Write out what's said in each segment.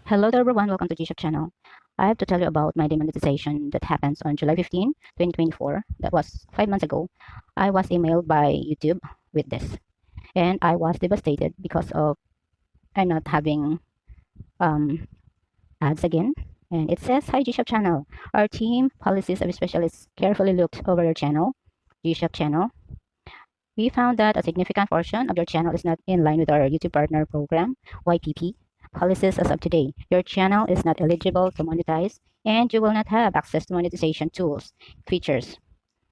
Hello there everyone, welcome to G-Shop channel. I have to tell you about my demonetization that happens on July 15, 2024. That was 5 months ago. I was emailed by YouTube with this and I was devastated because of I'm not having um, ads again. And it says, "Hi G-Shop channel. Our team policies of specialists carefully looked over your channel, G-Shop channel. We found that a significant portion of your channel is not in line with our YouTube partner program, YPP, policies as of today. Your channel is not eligible to monetize, and you will not have access to monetization tools, features.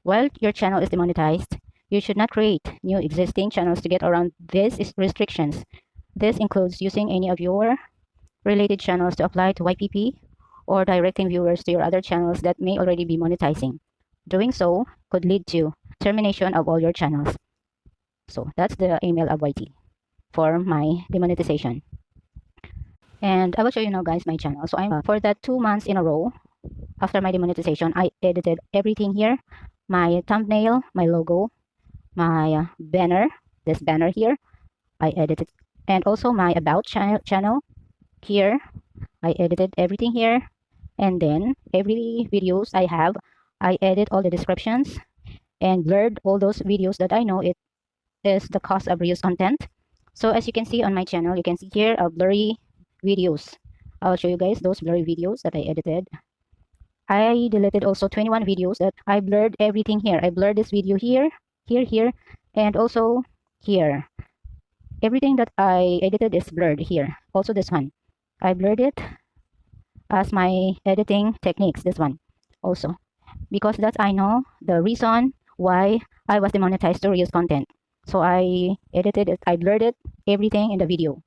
While your channel is demonetized, you should not create new existing channels to get around these restrictions. This includes using any of your related channels to apply to YPP or directing viewers to your other channels that may already be monetizing. Doing so could lead to termination of all your channels." So that's the email of YT for my demonetization. And I will show you now guys my channel. So I'm for that 2 months in a row after my demonetization, I edited everything here. My thumbnail, my logo, my banner, this banner here, I edited. And also my about channel here, I edited everything here. And then every videos I have, I edit all the descriptions and blurred all those videos that I know it is the cost of reuse content. So as you can see on my channel, you can see here blurry videos. I'll show you guys those blurry videos that I edited. I deleted also 21 videos that I blurred everything here. I blurred this video here, here, and also here. Everything that I edited is blurred here. Also this one. I blurred it as my editing techniques, this one also. Because that's I know the reason why I was demonetized to reuse content. So I edited it, I blurred it, everything in the video.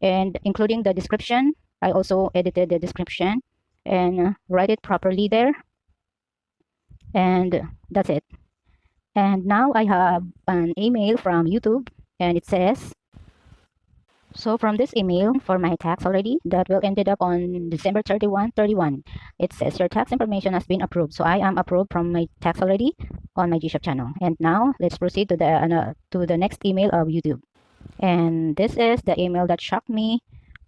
And including the description, I also edited the description and write it properly there. And that's it. And now I have an email from YouTube and it says, so from this email for my tax already, that will ended up on December 31, it says your tax information has been approved. So I am approved from my tax already on my G-Shop channel. And now let's proceed to the next email of YouTube. And this is the email that shocked me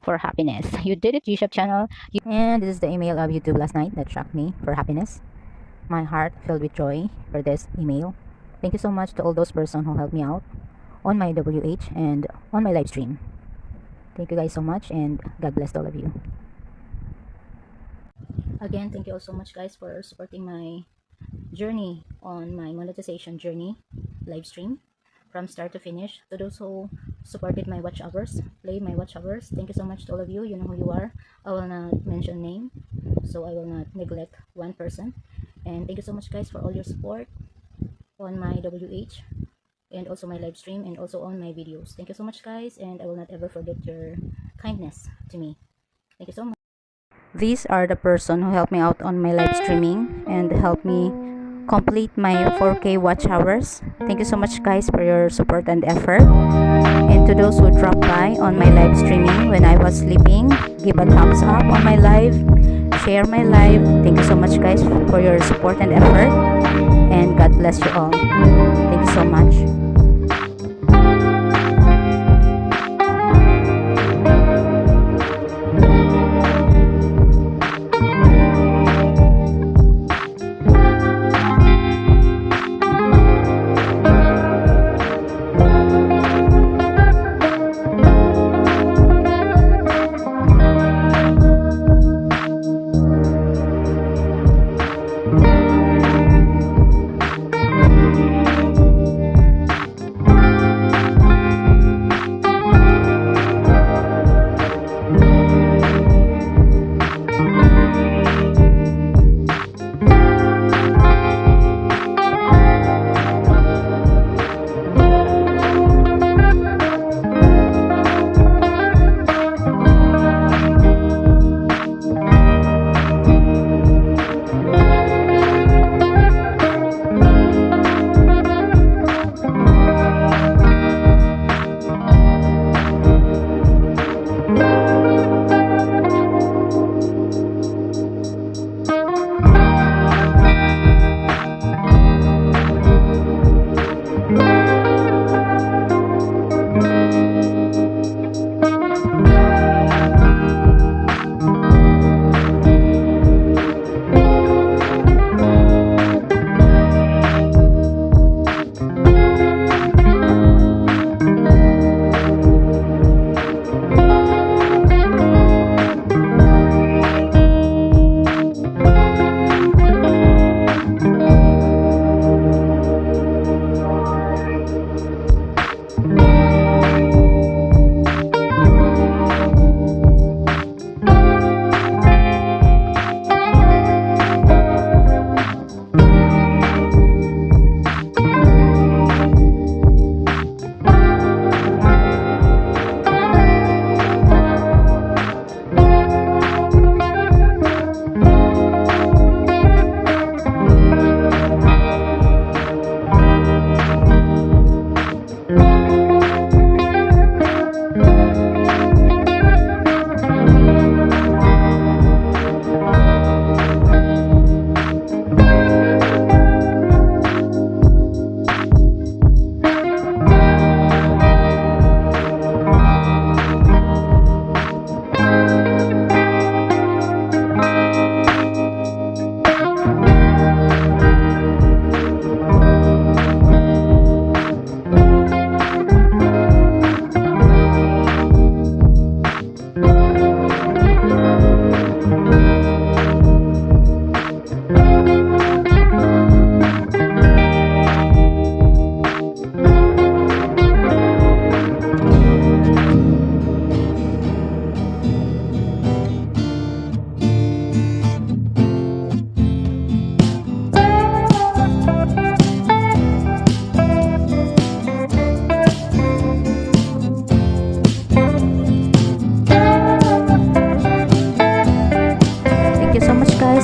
for happiness. You did it, G-Shop channel. And this is the email of YouTube last night that shocked me for happiness. My heart filled with joy for this email. Thank you so much to all those persons who helped me out on my WH and on my live stream. Thank you guys so much, and God bless all of you. Again, thank you all so much guys for supporting my journey on my monetization journey live stream from start to finish. To those who supported my watch hours, play my watch hours, thank you so much to all of you. You know who you are. I will not mention name, so I will not neglect one person. And thank you so much guys for all your support on my WH and also my live stream and also on my videos. Thank you so much guys, and I will not ever forget your kindness to me. Thank you so much. These are the person who helped me out on my live streaming and helped me complete my 4K watch hours. Thank you so much guys for your support and effort. And to those who dropped by on my live streaming when I was sleeping, give a thumbs up on my live, share my live. Thank you so much guys for your support and effort, and God bless you all. Thank you so much.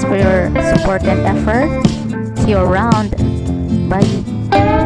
Thanks for your support and effort. See you around. Bye.